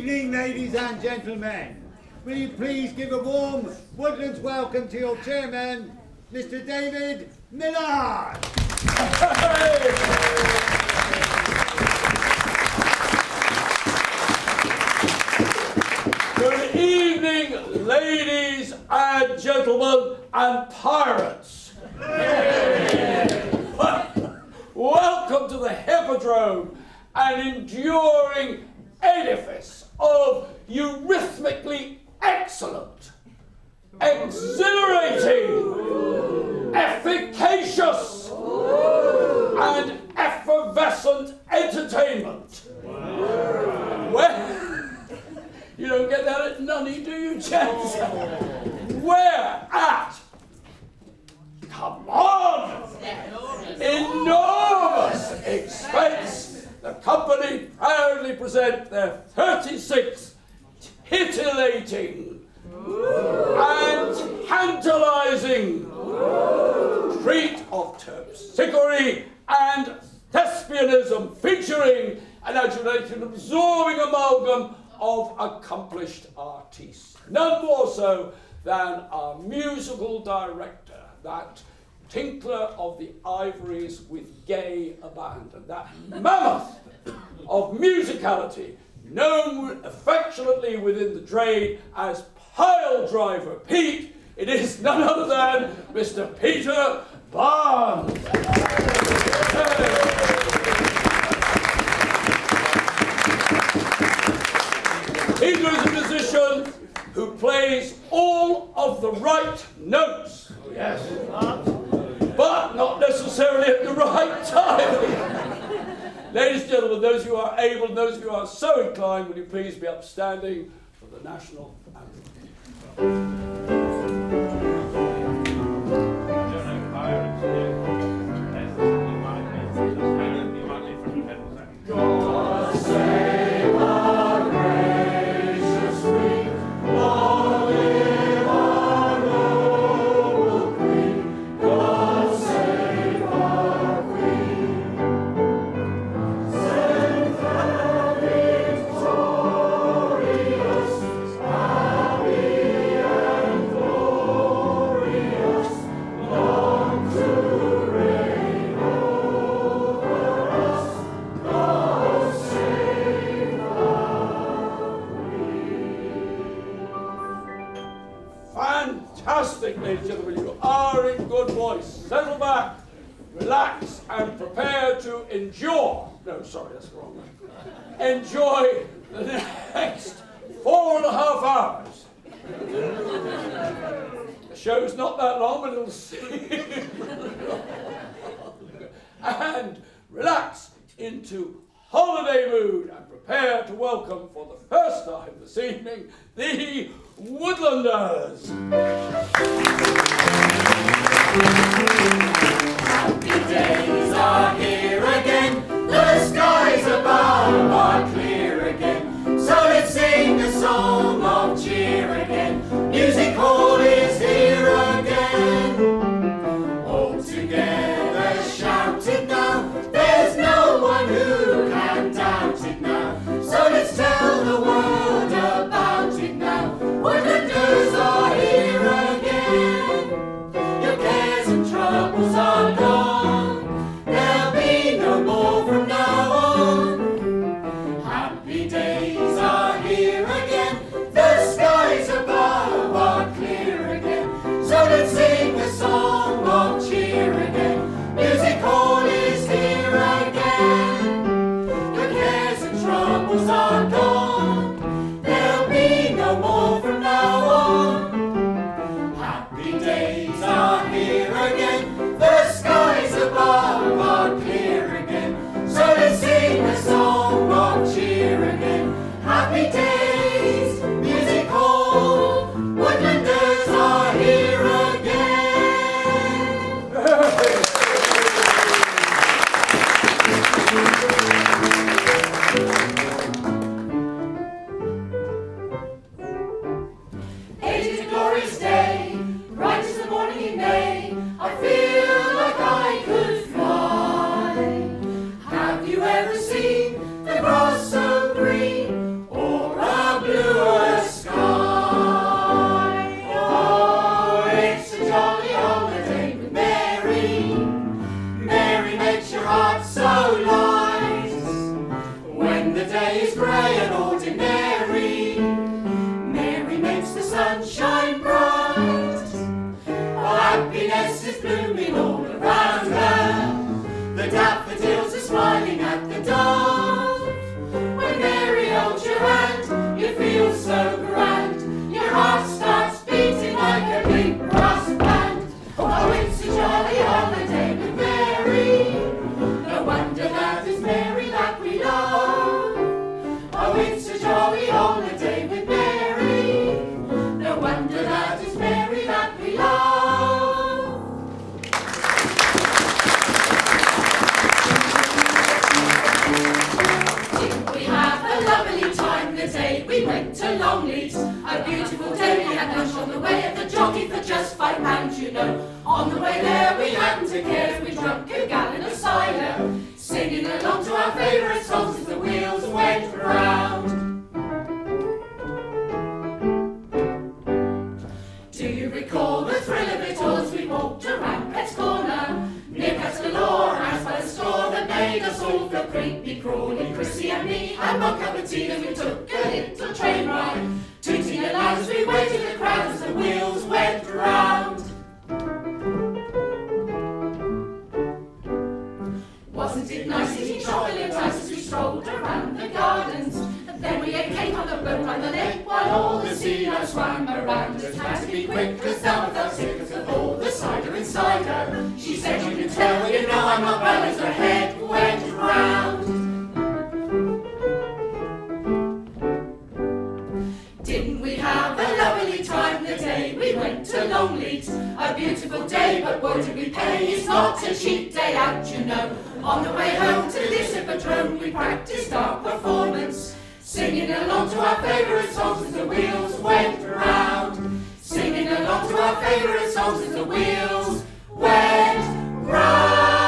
evening, ladies and gentlemen. Will you please give a warm Woodlands welcome to your chairman, Mr. David Millard. Good evening, ladies and gentlemen and pirates. Welcome to the Hippodrome, an enduring edifice of eurythmically excellent, exhilarating, efficacious, and effervescent entertainment. Where you don't get that at Nunny, do you, gents? Where at? Come on! Enormous expense! The company proudly present their 36th titillating and tantalizing treat of terpsichore and thespianism, featuring an adulating, absorbing amalgam of accomplished artists. None more so than our musical director, that tinkler of the ivories with gay abandon, that mammoth of musicality, known affectionately within the trade as Pile Driver Pete. It is none other than Mr. Peter Barnes. Peter is a musician who plays all of the right notes. Yes. But not necessarily at the right time. Ladies and gentlemen, those who are able and those who are so inclined, will you please be upstanding for the national anthem. Fantastic, ladies and gentlemen, you are in good voice. Settle back, relax, and prepare to endure. No, sorry, that's the wrong one. Enjoy the next 4.5 hours. The show's not that long, but it'll seem. And relax into holiday mood and prepare to welcome for the first time this evening the Woodlanders. Happy days are here again, the skies above are clear again, so let's sing a song of cheer again, music hall is here again, all together shouting now, there's no one who can doubt it now, so let's tell the world about it now, Woodlanders are here again, your cares and troubles are gone, No wonder that it's Mary that we love. Oh, it's a jolly holiday with Mary. No wonder that it's Mary that we love. Didn't we have a lovely time the day we went to Longleat? A beautiful day, we had lunch on the way at the jockey for just £5, you know. On the way there we hadn't a care, we drunk a gallon of cider, singing along to our favourite songs as the wheels went round. Do you recall the thrill of it all as we walked around Pet's Corner? Near Pet's galore, as by the score that made us all feel creepy crawly. Chrissy and me had one cup of tea, then we took a little train ride, tooting and loud as we waited the crowd as the wheels went round. Wasn't it nice eating chocolate ice as we strolled around the gardens? And then we ate cake on the boat on the lake while all the sea life swam around us. Had to be quick cause Thelma felt sick of all the cider inside her. She said, you can tell, you know I'm not well, as her head went round. Didn't we have a lovely time the day we went to Longleat? A beautiful day, but what did we pay? It's not a cheap day out, you know. On the way home to the Hippodrome, we practiced our performance, singing along to our favourite songs as the wheels went round. Singing along to our favourite songs as the wheels went round.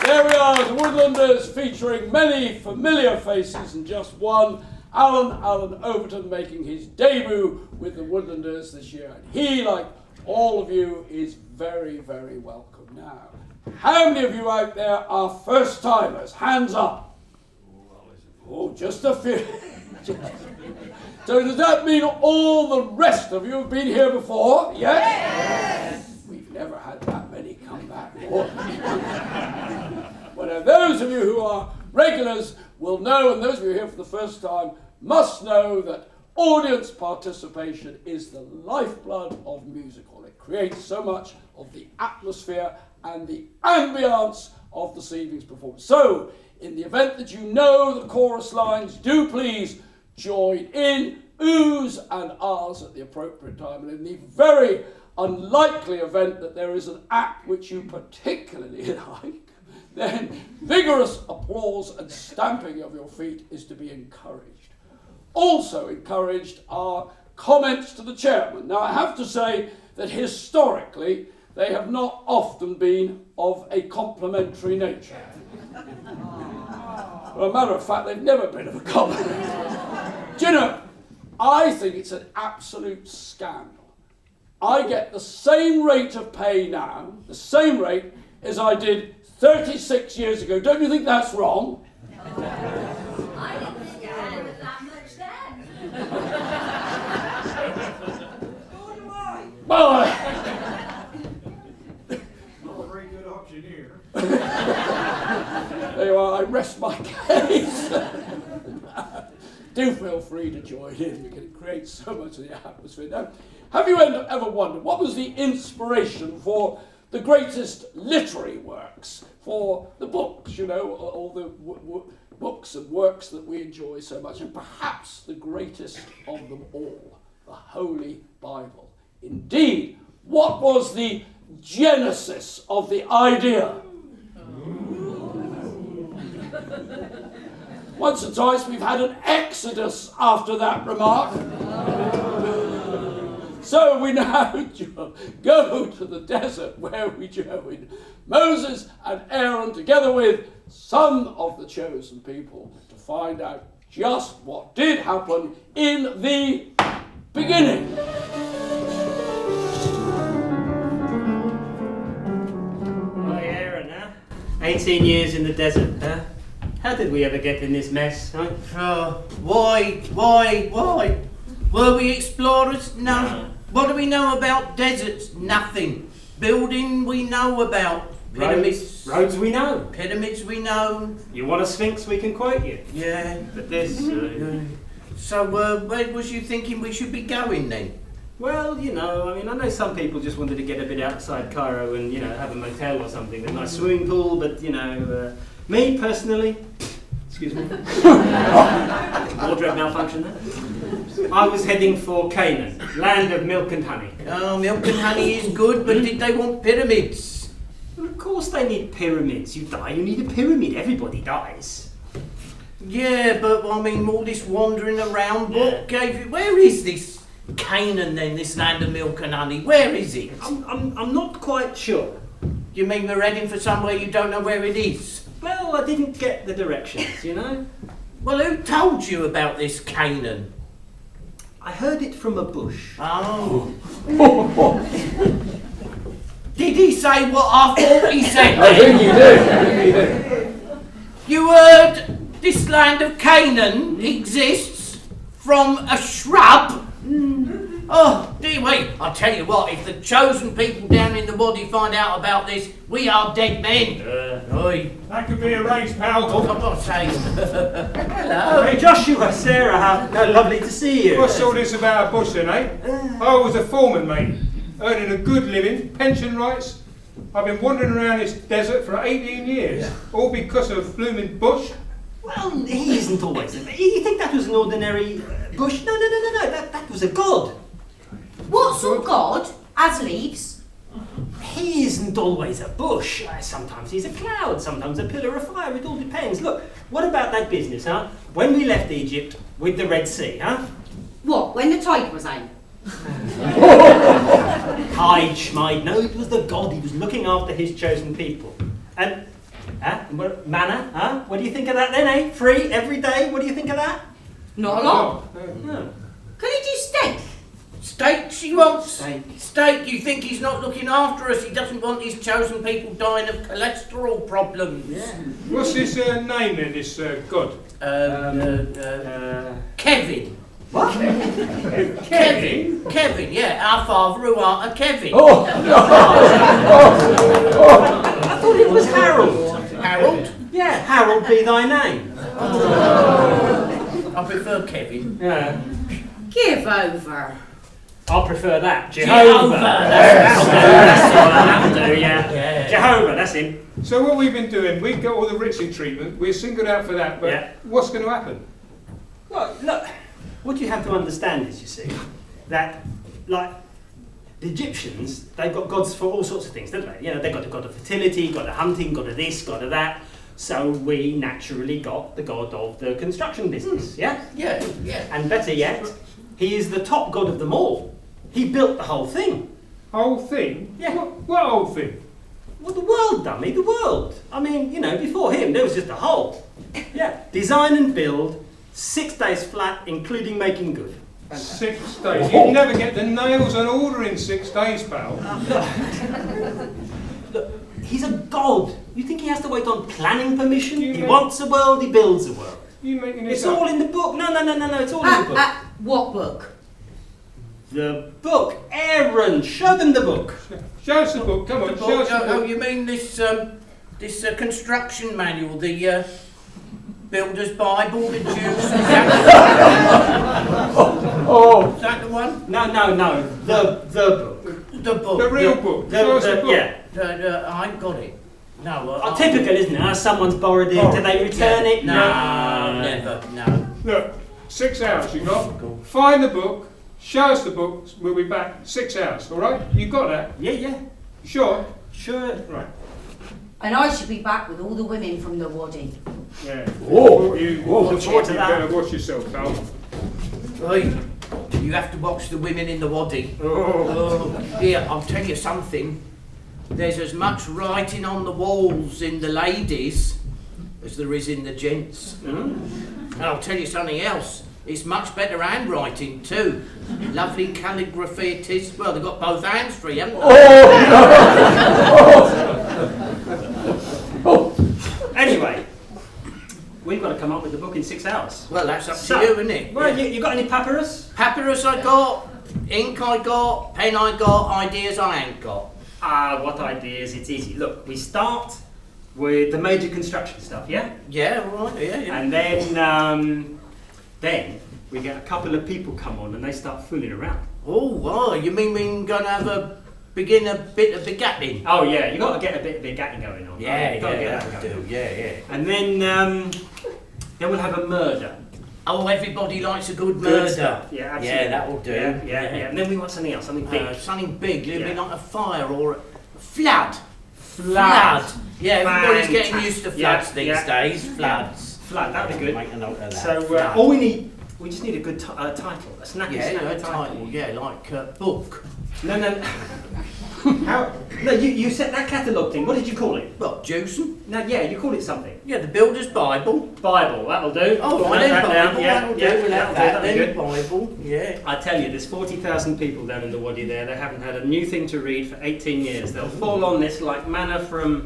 There we are, the Woodlanders, featuring many familiar faces and just one. Alan Overton making his debut with the Woodlanders this year. And he, like all of you, is very, very welcome. Now, how many of you out there are first-timers? Hands up. Oh, just a few. So does that mean all the rest of you have been here before? Yes? We've never had that many come back. Well, those of you who are regulars will know, and those of you here for the first time must know, that audience participation is the lifeblood of musical. It creates so much of the atmosphere and the ambience of this evening's performance. So, in the event that you know the chorus lines, do please join in, oohs and ahs at the appropriate time. And in the very unlikely event that there is an act which you particularly like, then vigorous applause and stamping of your feet is to be encouraged. Also encouraged are comments to the chairman. Now, I have to say that historically they have not often been of a complimentary nature. As a matter of fact, they've never been of a compliment. Do you know, I think it's an absolute scandal. I get the same rate of pay now, the same rate as I did 36 years ago. Don't you think that's wrong? I didn't think you had it that much then. Nor do I. Well, Not a very good auctioneer. there you are, I rest my case. Do feel free to join in, because it creates so much of the atmosphere. Now, have you ever wondered what was the inspiration for the greatest literary works, for the books, you know, all the books and works that we enjoy so much, and perhaps the greatest of them all, the Holy Bible? Indeed, what was the genesis of the idea? Once or twice we've had an exodus after that remark. So we now go to the desert where we join Moses and Aaron together with some of the chosen people to find out just what did happen in the beginning. Oh, Aaron, huh? 18 years in the desert, huh? How did we ever get in this mess, huh? Why? Were we explorers? No. What do we know about deserts? Nothing. Building we know about. Pyramids. Roads we know. Pyramids we know. You want a sphinx, we can quote you. Yeah. But this... So, where was you thinking we should be going then? Well, you know, I mean, I know some people just wanted to get a bit outside Cairo and, you know, have a motel or something, a nice swimming pool, but, you know, me personally, excuse me, wardrobe malfunction there, I was heading for Canaan, land of milk and honey. Oh, milk and honey is good, but did they want pyramids? Well, of course they need pyramids. You die, you need a pyramid. Everybody dies. Yeah, but I mean, all this wandering around, what gave you... Where is this Canaan then, this land of milk and honey? Where is it? I'm not quite sure. You mean we're heading for somewhere you don't know where it is? Well, I didn't get the directions, you know. Well, who told you about this Canaan? I heard it from a bush. Oh. Did he say what I thought he said? I think you did. You heard this land of Canaan exists from a shrub? Oh, dear wait, I'll tell you what, if the chosen people down in the Wadi find out about this, we are dead men. Oi. That could be arranged, pal. Oh, for God's sake. Hello. Hey, Joshua, Sarah, how lovely to see you. What's all this about a bush then, eh? I was a foreman, mate, earning a good living, pension rights. I've been wandering around this desert for 18 years, all because of blooming bush. Well, he isn't always. You think that was an ordinary bush? No. That was a god. What sort of god has leaves? He isn't always a bush. Sometimes he's a cloud, sometimes a pillar of fire. It all depends. Look, what about that business, huh? When we left Egypt with the Red Sea, huh? What, when the tide was out? Hide, Schmide. No, it was the god. He was looking after his chosen people. And, manna, huh? What do you think of that then, eh? Free every day. What do you think of that? Not a lot. No. Can he do steak? Steak she wants. Steak. Steak, you think he's not looking after us? He doesn't want his chosen people dying of cholesterol problems. Yeah. What's this name then, this god? Kevin. What? Kevin, yeah, our father who aren't a Kevin. I thought it was Harold. Harold? Yeah, Harold be thy name. I prefer Kevin. Yeah. Give over. I'll prefer that. Jehovah. That'll do, yeah. Jehovah, that's him. So what we've been doing, we've got all the Ritzy treatment, we're singled out for that, but Yeah. what's going to happen? Well, look, what you have to understand is, you see, that, like, the Egyptians, they've got gods for all sorts of things, don't they? You know, they've got a god of fertility, god of hunting, god of this, god of that. So we naturally got the god of the construction business, yeah? Yeah. And better yet, he is the top god of them all. He built the whole thing. Whole thing? Yeah. What whole thing? Well, the world, dummy, the world. I mean, you know, before him, there was just a hole. Yeah. Design and build, 6 days flat, including making good. 6 days. You never get the nails on order in 6 days, pal. Look, he's a god. You think he has to wait on planning permission? You He make- wants a world, he builds a world. You making this It's up? all in the book. No, it's all in the book. What book? The book. Aaron, show them the book. Show us the book, come on, show us the Oh, book. you mean this construction manual, the Builder's Bible, the Jews? Is that the one? No. The book. The book. The real book. Show us the book. Yeah. I ain't got it. No. Typical, isn't it? Someone's borrowed it. Do they return it? No, never. No. Look, 6 hours you got. Find the book, show us the book, we'll be back 6 hours, alright? You got that? Yeah. Sure? Sure. Right. And I should be back with all the women from the Wadi. Yeah. Whoa. You Look forward to that. better watch yourself, pal. Oi, you have to watch the women in the Wadi. Oh. Here, I'll tell you something. There's as much writing on the walls in the ladies as there is in the gents. And I'll tell you something else. It's much better handwriting too. Lovely calligraphy it is. Well, they've got both hands free, haven't they? Anyway, we've got to come up with the book in 6 hours. Well, that's up So, to you, isn't it? Well, you got any papyrus? Papyrus I got, ink I got, pen I got, ideas I ain't got. What ideas? It's easy. Look, we start with the major construction stuff, yeah? Yeah, right, yeah. And then we get a couple of people come on and they start fooling around. Oh, wow, you mean we're going to begin a bit of begatting? Oh yeah, you got to get a bit of begatting going on. Yeah, Gotta get yeah, that that'll going. do, yeah. And then we'll have a murder. Oh, everybody likes a good Good murder. stuff. Yeah, absolutely. Yeah, that will do. Yeah. And then we want something else, something big. Something big, a little bit Yeah. like a fire or a flood. Flood. Yeah, everybody's getting Fantastic. used to Yeah, floods these yeah. days. Floods. Flood, that'd be good. Make a note of that. So Flood. all we just need a good title, a snappy a title. title, yeah, like book. No. How? No, you set that catalogue thing. What did you call it? What, juicing? No, yeah, you call it something. Yeah, the Builder's Bible. Bible, that'll do. Oh, Note right, then that down. Bible, Yeah, that'll do, yeah, we'll that'll have that do, then, that'll be good. Bible, yeah. I tell you, there's 40,000 people down in the Wadi there. They haven't had a new thing to read for 18 years. They'll fall on this like wherever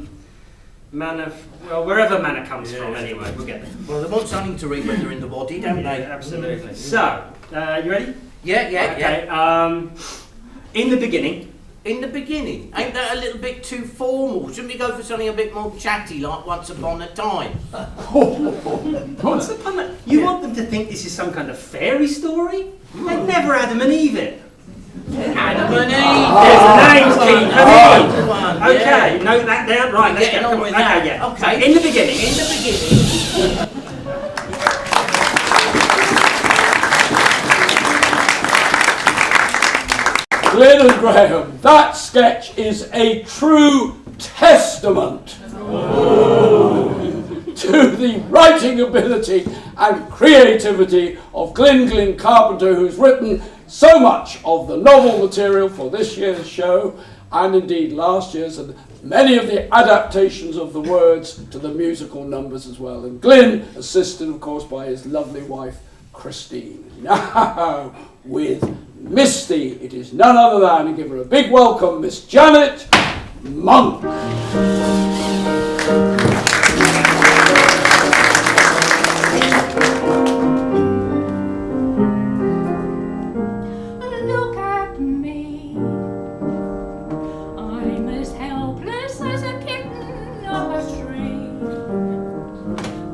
manna comes from anyway. We'll get there. Well, they want something to read when they're in the Wadi, don't Yeah, they? absolutely. So, you ready? Yeah. Okay. In the beginning. In the beginning, ain't that a little bit too formal? Shouldn't we go for something a bit more chatty, like Once Upon a Time? Once upon a... You want them to think this is some kind of fairy story? They've never Adam and Eve it. Adam and There's Eve! a name, Keith. Good one, yeah. Okay, note that down. Right, let's Getting get on with that. Okay, yeah. Okay. So, in the beginning. In the beginning. Glyn and Graham, that sketch is a true testament to the writing ability and creativity of Glyn Carpenter, who's written so much of the novel material for this year's show, and indeed last year's, and many of the adaptations of the words to the musical numbers as well. And Glyn, assisted of course by his lovely wife Christine. Now, with Misty, it is none other than, and give her a big welcome, Miss Janet Monk. Look at me. I'm as helpless as a kitten up a tree.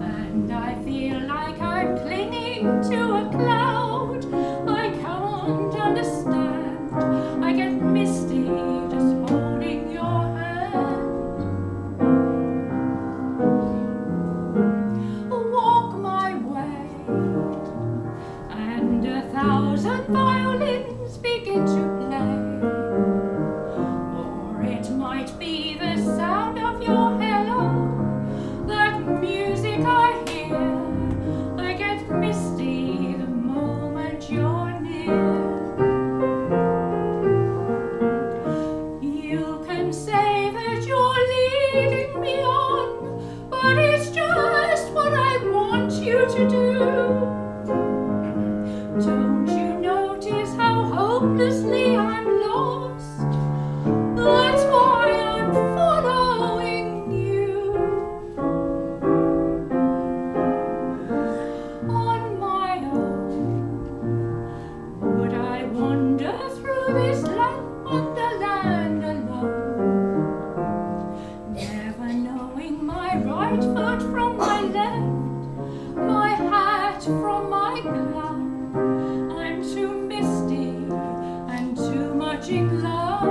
And I feel like I'm clinging to a cloud. I can't understand. I get misty just holding your hand. Walk my way, and 1,000 violins begin to play. Or it might be the sound of your hello, that music I hear. I get misty the moment you're near. You can say that you're leading me on, but it's just what I want you to do. Don't you notice how hopelessly I'm lost? That's why I'm following you. On my own, would I wander through this wonderland alone? Never knowing my right foot from my left, my hat from my glove. I'm too misty and too much in love.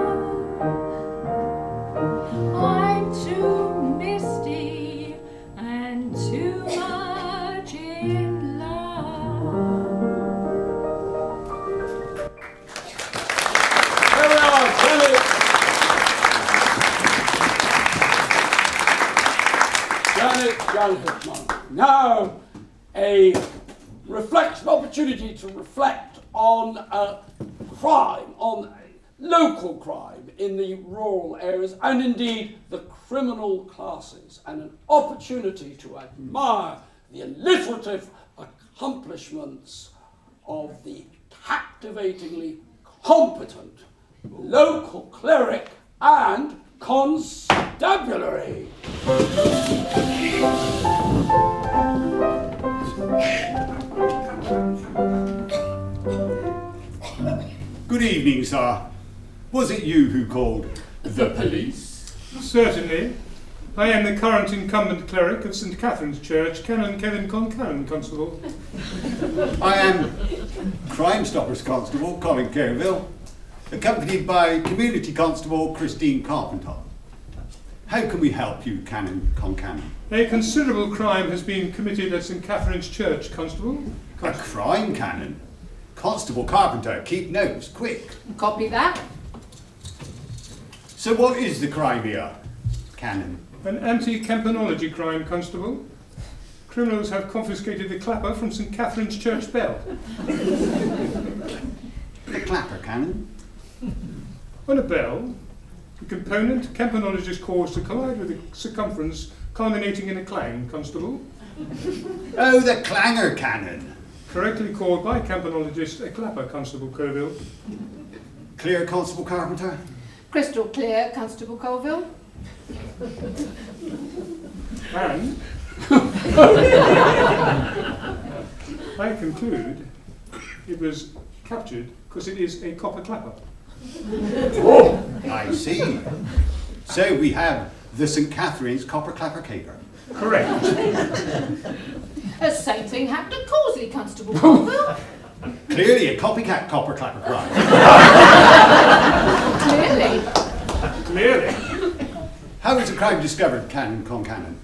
I'm too misty and too much in love. There we are, Janet Monk. Now, a opportunity to reflect on crime, on local crime in the rural areas, and indeed the criminal classes, and an opportunity to admire the alliterative accomplishments of the captivatingly competent local cleric and constabulary. Good evening, sir. Was it you who called the police? Certainly. I am the current incumbent cleric of St Catherine's Church, Canon Kevin Concannon, Constable. I am Crime Stoppers Constable Colin Kerrville, accompanied by Community Constable Christine Carpenter. How can we help you, Canon Concannon? A considerable crime has been committed at St Catherine's Church, Constable. A crime, Canon? Constable Carpenter, keep notes, quick. Copy that. So what is the crime here, Canon? An anti-campanology crime, Constable. Criminals have confiscated the clapper from St Catherine's Church bell. The clapper, Canon? On a bell, the component campanologist caused to collide with the circumference, culminating in a clang, Constable. Oh, the clanger, Canon. Correctly called by campanologist a clapper, Constable Colville. Clear, Constable Carpenter? Crystal clear, Constable Colville. And I conclude it was captured because it is a copper clapper. Oh, I see. So we have the St Catherine's copper clapper caper. Correct. The same thing happened at Causley, Constable Colville. Clearly a copycat copper clapper crime. Clearly. How was the crime discovered, Canon Concannon?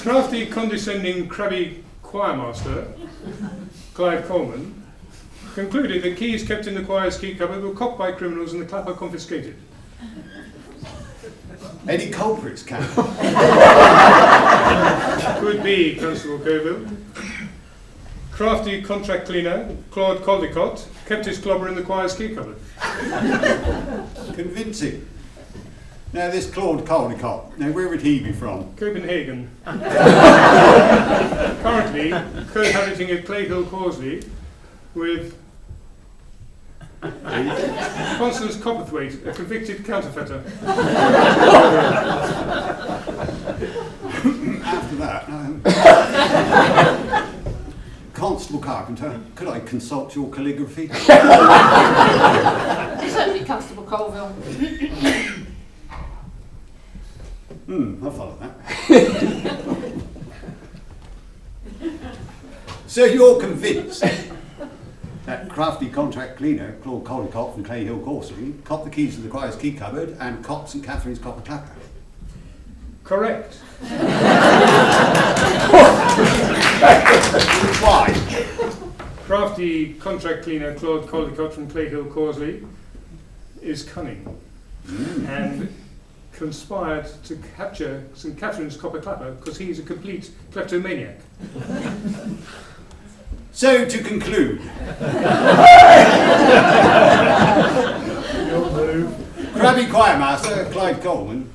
Crafty, condescending, crabby choirmaster, Clive Coleman, concluded that keys kept in the choir's key cupboard were copped by criminals and the clapper confiscated. Any culprits, Canon? Could be, Constable Colville. Crafty contract cleaner, Claude Caldecott, kept his clobber in the choir's key cupboard. Convincing. Now this Claude Caldecott, now where would he be from? Copenhagen. Currently cohabiting at Clayhill Causley with Constance Copperthwaite, a convicted counterfeiter. After that, Constable Carpenter, could I consult your calligraphy? Certainly, Constable Colville. I'll follow that. So you're convinced that crafty contract cleaner, Claude Caldecott from Clayhill Causley, copped the keys to the choir's key cupboard and copped St Catherine's copper clapper? Correct. Why? Crafty contract cleaner Claude Caldecott from Clayhill Causley is cunning and conspired to capture St Catherine's copper clapper because he's a complete kleptomaniac. So to conclude, crabby choirmaster Clive Coleman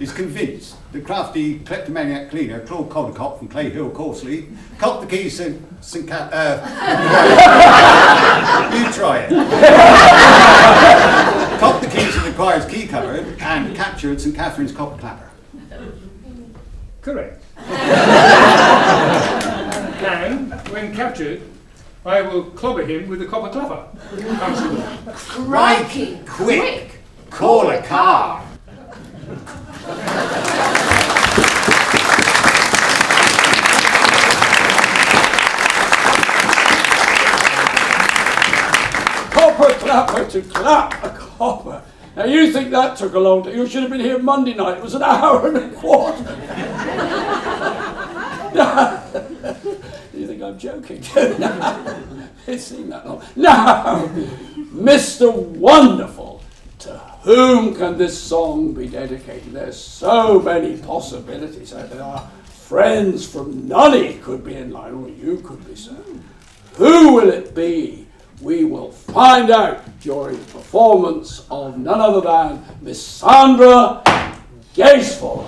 is convinced the crafty kleptomaniac cleaner Claude Caldecott from Clayhill Causley copped the keys to St. You try it. Copped the keys to the choir's key cupboard and captured St Catherine's copper clapper. Correct. And when captured, I will clobber him with the copper clapper. Constable. Crikey! Quick! Call a car! Copper clapper to clap a copper. Now you think that took a long time. You should have been here Monday night. It was an hour and a quarter. You think I'm joking? It seemed that long. Now, Mr. Wonderful, to whom can this song be dedicated? There's so many possibilities. There are friends from Nunny could be in line, or you could be, sir. Who will it be? We will find out during the performance of none other than Miss Sandra Gaisford.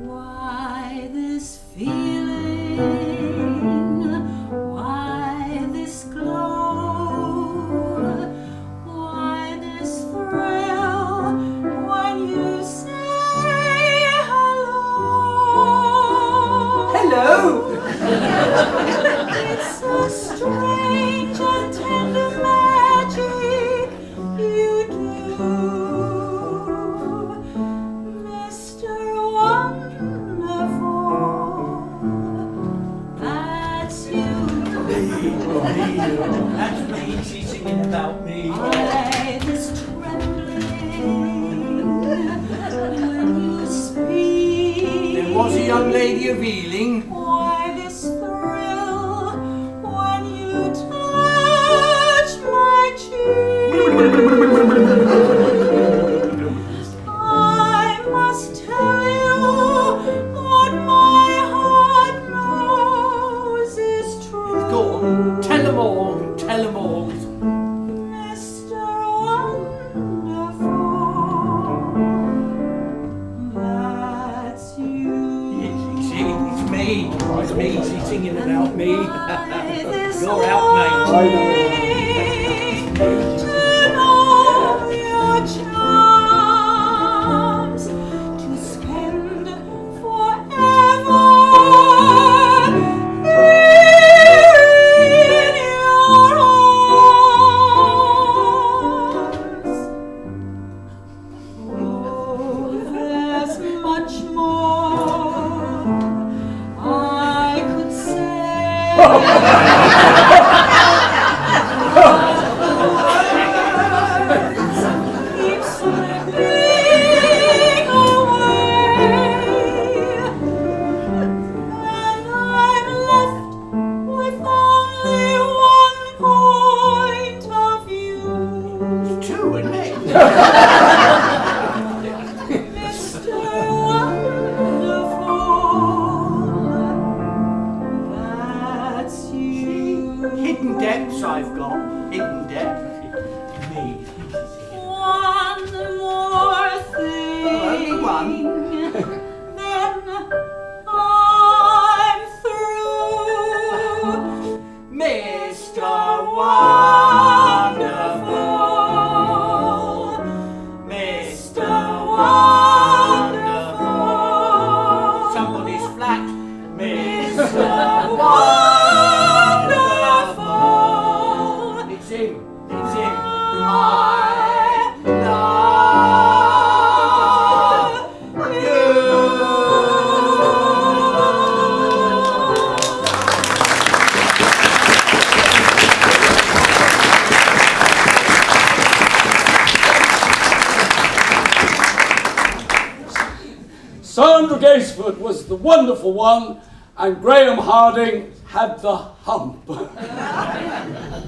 Why this feeling? Why this glow? Why this thrill when you say hello? Hello! It's a strange and tender man. That's me, she's singing about me. I this trembling when you speak. There was a young lady of Ealing. Why this thrill when you touch my cheek? I must tell you what my heart knows is true. Go on, tell them all, tell them all. Mr. Wonderful, that's you. It's me, she's singing about me. Why this You're out, mate. longing to know your charms, to spend forever in your arms. Oh, there's much more I could say. Keep slipping away, and I'm left with only one point of view. Two, isn't it? Mr. Wonderful, that's you. Hidden depths I've got, hidden depths. Me. One more thing, only one. then I'm through. Mr. Wonderful, Mr. Wonderful, Somebody's flat. Mr. Wonderful. It's him. It's him. I love you. Sandra Gaisford was the wonderful one, and Graham Harding had the hump.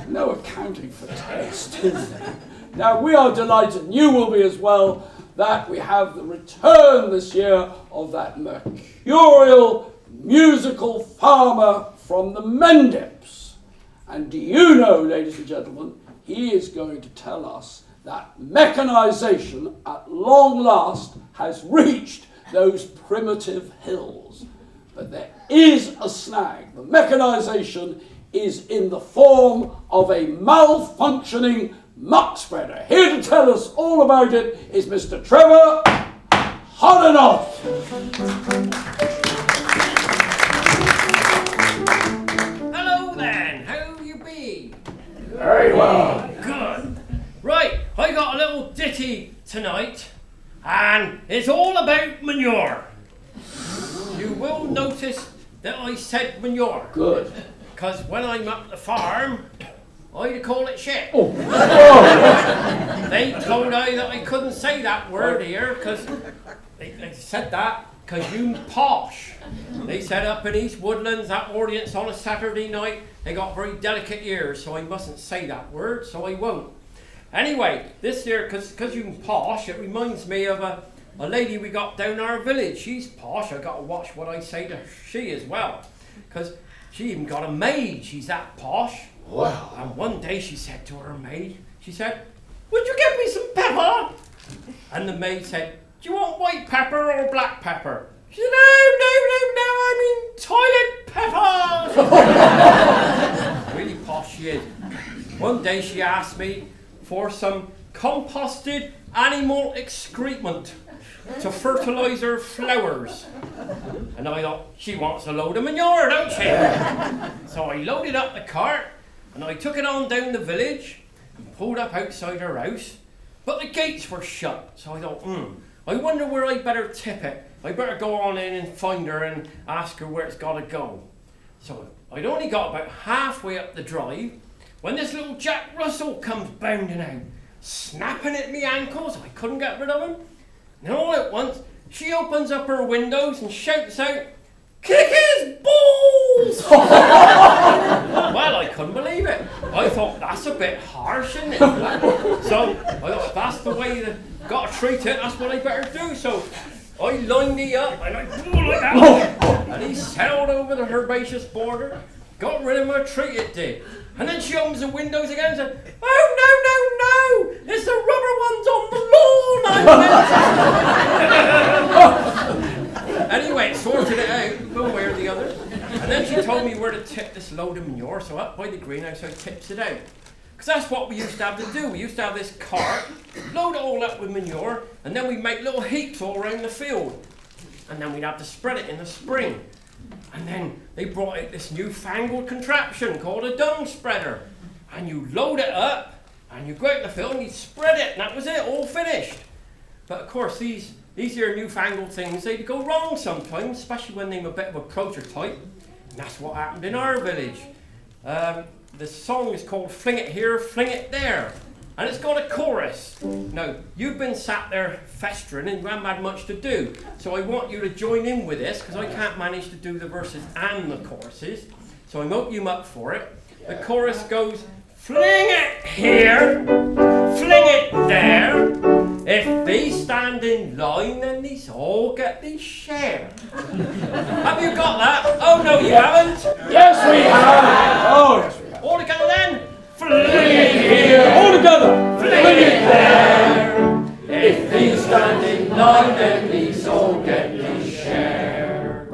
No accounting for taste, is there? Now, we are delighted, and you will be as well, that we have the return this year of that mercurial musical farmer from the Mendips. And do you know, ladies and gentlemen, he is going to tell us that mechanisation at long last has reached those primitive hills. But there is a snag. The mechanisation is in the form of a malfunctioning muck spreader. Here to tell us all about it is Mr. Trevor Hodenoff. Hello then, how you be? Very well. Good. Right, I got a little ditty tonight, and it's all about manure. You will notice that I said manure. Good. Because when I'm up the farm, I call it shit. Oh. They told I that I couldn't say that word here, because they said that because you posh. They said up in East Woodlands, that audience on a Saturday night, they got very delicate ears, so I mustn't say that word, so I won't. Anyway, this year, because you posh, it reminds me of a lady we got down our village. She's posh. I got to watch what I say to she as well, because she even got a maid. She's that posh. Wow. And one day she said to her maid, she said, "Would you get me some pepper?" And the maid said, "Do you want white pepper or black pepper?" She said, "No, I mean toilet pepper." Really posh she is. One day she asked me for some composted animal excrement to fertilise her flowers. And I thought, she wants a load of manure, don't she? So I loaded up the cart and I took it on down the village and pulled up outside her house, but the gates were shut. So I thought, I wonder where I better tip it. I better go on in and find her and ask her where it's got to go. So I'd only got about halfway up the drive when this little Jack Russell comes bounding out, snapping at me ankles. I couldn't get rid of him. And then all at once, she opens up her windows and shouts out, "Kick his balls!" Well, I couldn't believe it. I thought, that's a bit harsh, isn't it? So I thought, if that's the way you got to treat it, that's what I better do. So I lined he up and I blew like that. And he sailed over the herbaceous border, got rid of my treat it did. And then she opens the windows again and said, "Oh, no, it's the rubber ones on the lawn I meant." Anyway, sorted it out, one way or the other. And then she told me where to tip this load of manure, so up by the greenhouse I tips it out. Because that's what we used to have to do. We used to have this cart, load it all up with manure, and then we'd make little heaps all around the field. And then we'd have to spread it in the spring. And then they brought out this newfangled contraption called a dung spreader. And you load it up, and you go out in the field and you spread it, and that was it, all finished. But of course, these here newfangled things, they'd go wrong sometimes, especially when they were a bit of a prototype. And that's what happened in our village. The song is called "Fling It Here, Fling It There." And it's got a chorus. Now, you've been sat there festering and you haven't had much to do. So I want you to join in with this, because I can't manage to do the verses and the choruses. So I'm opening you up for it. The chorus goes, "Fling it here, fling it there. If these stand in line, then these all get these share." Have you got that? Oh no, you haven't? Yes, we have. Oh, yes, we have. All together then? Fling it here. All together. Fling it there. If these stand in line, then these all get these share.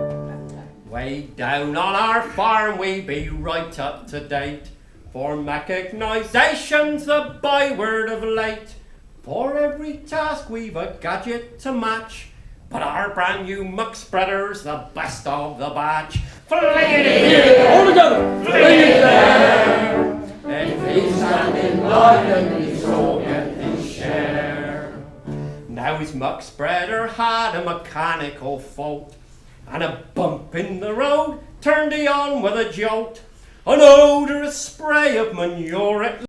Way down on our farm, we be right up to date. For mechanisation's the byword of late. For every task we've a gadget to match. But our brand new muck spreader's the best of the batch. Fling it here, All together. fling it there. If these stand in line, then these all get these share. Now his muck spreader had a mechanical fault, and a bump in the road turned he on with a jolt. An odorous spray of manure it